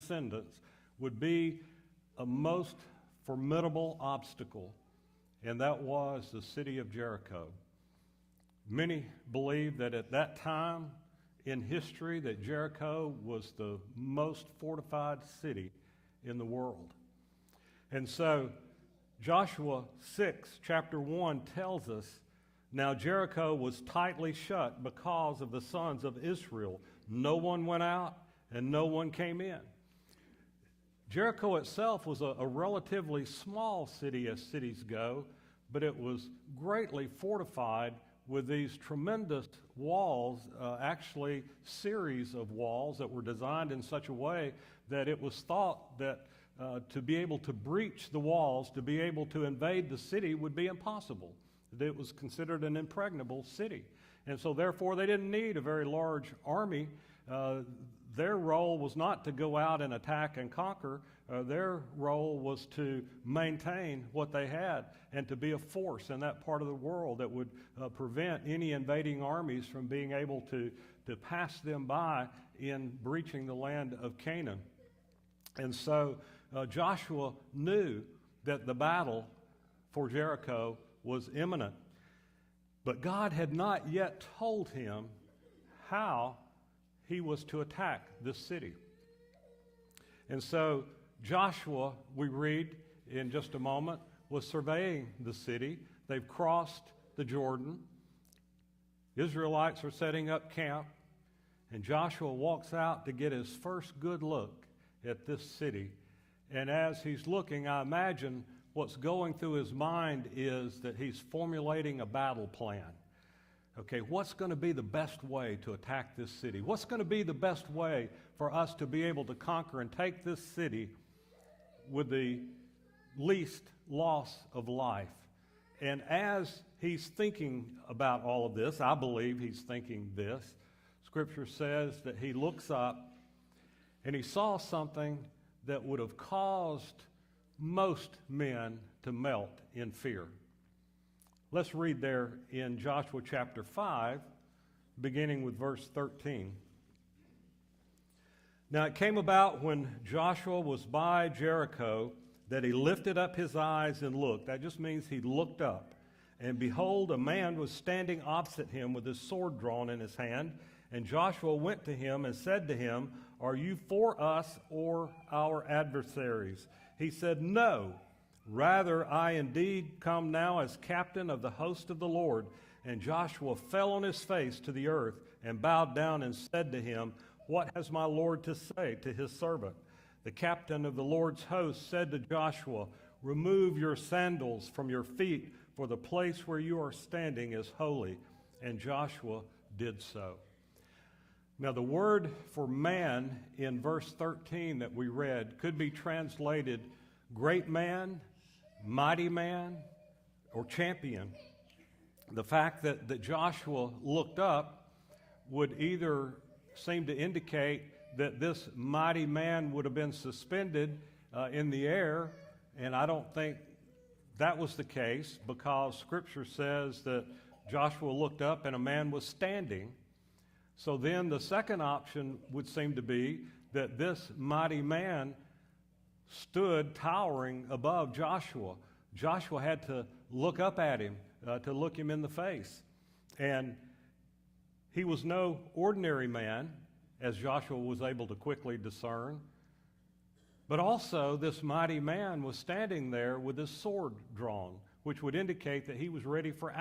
descendants would be a most formidable obstacle, and that was the city of Jericho. Many believe that at that time in history that Jericho was the most fortified city in the world. And so Joshua 6, chapter 1 tells us, now Jericho was tightly shut because of the sons of Israel. No one went out and no one came in. Jericho itself was a relatively small city as cities go, but it was greatly fortified with these tremendous walls, actually series of walls that were designed in such a way that it was thought that to be able to breach the walls, to be able to invade the city would be impossible. It was considered an impregnable city. And so therefore they didn't need a very large army. Their role was not to go out and attack and conquer. Their role was to maintain what they had and to be a force in that part of the world that would prevent any invading armies from being able to pass them by in breaching the land of Canaan. And so Joshua knew that the battle for Jericho was imminent. But God had not yet told him how he was to attack this city. And so Joshua, we read in just a moment, was surveying the city. They've crossed the Jordan. Israelites are setting up camp. And Joshua walks out to get his first good look at this city. And as he's looking, I imagine what's going through his mind is that he's formulating a battle plan. Okay, what's going to be the best way to attack this city? What's going to be the best way for us to be able to conquer and take this city with the least loss of life? And as he's thinking about all of this, I believe he's thinking this, Scripture says that he looks up and he saw something that would have caused most men to melt in fear. Let's read there in Joshua chapter 5, beginning with verse 13. Now it came about when Joshua was by Jericho that he lifted up his eyes and looked. That just means he looked up. And behold, a man was standing opposite him with his sword drawn in his hand. And Joshua went to him and said to him, "Are you for us or our adversaries?" He said, "No. Rather, I indeed come now as captain of the host of the Lord." And Joshua fell on his face to the earth and bowed down and said to him, "What has my Lord to say to his servant?" The captain of the Lord's host said to Joshua, "Remove your sandals from your feet, for the place where you are standing is holy." And Joshua did so. Now, the word for man in verse 13 that we read could be translated great man, mighty man, or champion. The fact that Joshua looked up would either seem to indicate that this mighty man would have been suspended in the air, and I don't think that was the case, because Scripture says that Joshua looked up and a man was standing. So then the second option would seem to be that this mighty man stood towering above Joshua. Joshua had to look up at him, to look him in the face. And he was no ordinary man, as Joshua was able to quickly discern. But also, this mighty man was standing there with his sword drawn, which would indicate that he was ready for